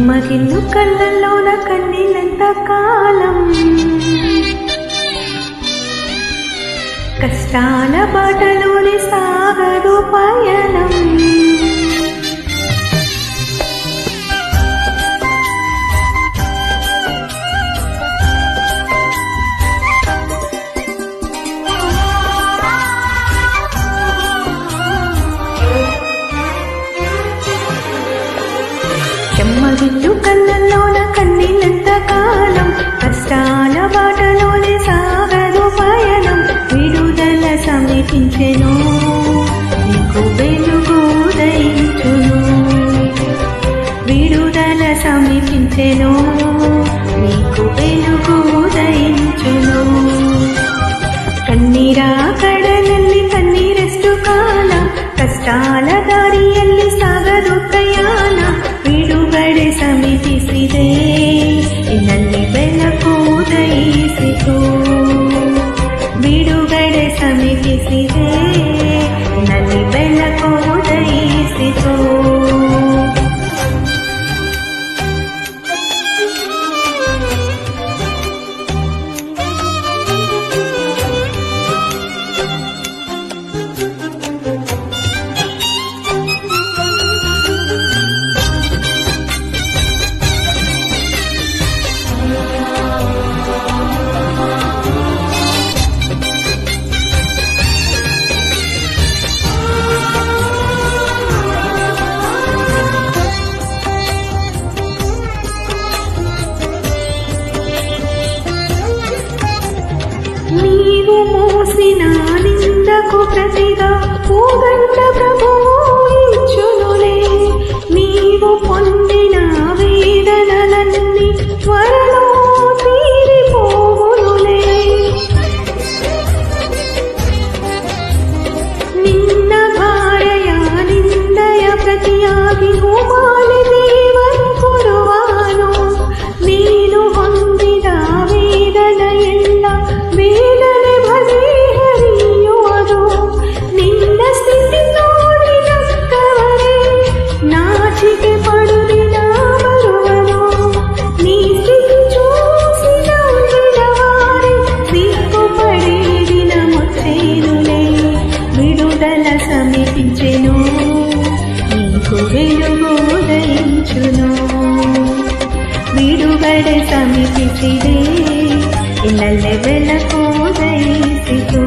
చెమ్మగిల్లు కళ్ళల్లోన కన్నీళ్ళంత కాలం కష్టాల బాటలోని సాగదు పయనం చెమ్మగిల్లు కళ్ళల్లోన కన్నీళ్ళంత కాలం కష్టాల బాటలోనే సాగదు పయనం విడుదల సమీపించెను నీకు వెలుగు ఉదయించును విడుదల సమీపించెను నీకు వెలుగు ఉదయించును ಕಣ್ಣೀರಾ ಕಡಲಲ್ಲಿ ಕಣ್ಣೀರಷ್ಟು ಕಾಲ ಕಷ್ಟಾಲ ದಾರಿಯಲ್ಲಿ ಸಾಗದು ಪ್ರಯಾಣ ಬಿಡುಗಡೆ ಸಮೀಪಿಸಿದೆ ಇನ್ನಲ್ಲಿ ಬೆಳಕು ಉದಯಿಸಿತು ಬಿಡುಗಡೆ ಸಮೀಪಿಸಿದೆ ಇನ್ನಲ್ಲಿ ಬೆಳಕು ಉದಯಿಸಿತು నీవు మోసిన నిందకు ప్రతిగా పూగంట ప్రభువు ఇచ్చునులే నీవు పొందిన వేదనలన్నీ త్వరలో తీరిపోవునులే ನಿನ್ನ ಭಾರಯ ನಿಂದಯ ಪ್ರತಿಯಾಗಿ ಹೋಮಾಲಿ ದೇವರು ಕೊಡುವಾನು ನೀನು ಹೊಂದಿದ ವೇದನ ಎಲ್ಲ ವೇದನೆ ಬಗೆಹರಿಯುವುದು ನಿನ್ನ ಸ್ಥಿತಿ ನೋಡಿ ನಕ್ಕವರೇ ನಾಚಿಕೆ ಪಡುದಿನ ಬರುವನು ನೀ ಸ್ಥಿತಿ ಚೂಸಿದ ಬಿಡವಾರೆ ಸಿಕ್ಕು ಪಡೆದಿನ ಮುಚ್ಚೇನುಲೇ విడుదల సమీపించెను నీకు వెలుగు ఉదయించును విడుదల సమీపించిదే ఇన్నల్లె వెలకు ఉదయిసిತು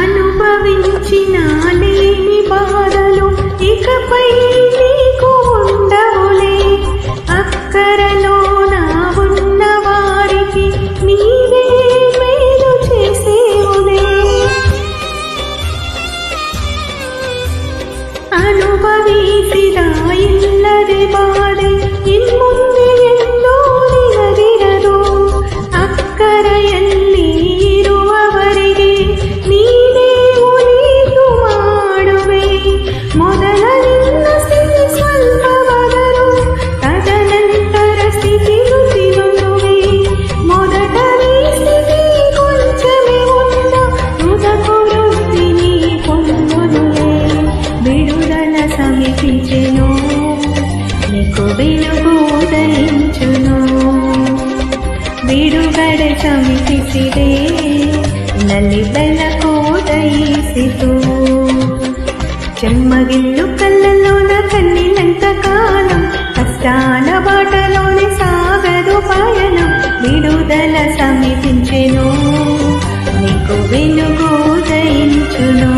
అనుభవించిన లేని బాధలు ఇకపై నీకు ఉండవులే అక్కరలో నా ఉన్న వారికి నీవే మేలు చేసేవులే ಅನುಭವಿಸಿದ ಇಲ್ಲದೆ ಬಾಧೆ ಇನ್ಮುಂದೆ ಎಂದೂ ನಿನದಿರದು ಅಕ್ಕರೆಯಲ್ಲಿ ಇರುವವರಿಗೆ ನೀನೇ ಒಲಿದು ಮಾಡುವೆ ಮೊದಲ ನಿನ್ನ ಸ್ಥಿತಿ ಸ್ವಲ್ಪ ಬದರು ತದನಂತರ ಸ್ಥಿತಿ ರುಚಿರುವೆ ಮೊದಲ ನೀ ಸ್ಥಿತಿ ಕೊಂಚವೇ ಉಂಡ ರುದಕು ವೃದ್ಧಿ ನೀ పొందునులే విడుదల సమీపించెను నీకు వెలుగు ఉదయించును ಬಿಡುಗಡೆ ಸಮೀಪಿಸಿದೆ ನಲ್ಲಿ ಬೆಳಕು ಉದಯಿಸಿತು చెమ్మగిల్లు కళ్ళల్లోన కన్నీళ్ళంత కాలం కష్టాల బాటలోని సాగదు పయనం విడుదల సమీపించెను నీకు వెలుగు ఉదయించును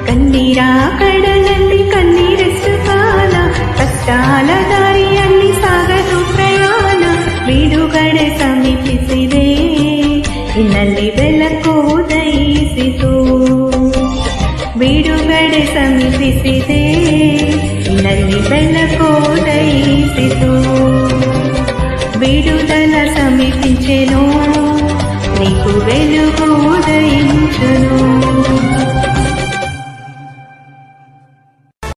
కన్నీరా కడలಲ್ಲಿ కన్నీరಷ್ಟು ಕಾಲ ಕಷ್ಟಾಲ ದಾರಿ ಇನ್ನಲ್ಲಿ ಬೆಳಕೋದಯಿಸಿತು. ಬಿಡುಗಡೆ ಸಮೀಪಿಸಿದೆ, ಇನ್ನಲ್ಲಿ ಬೆಳಕೋದಯಿಸಿತು. ಬಿಡುದಲ ಸಮೀಪಿಂచెನು, నీకు వెలుగు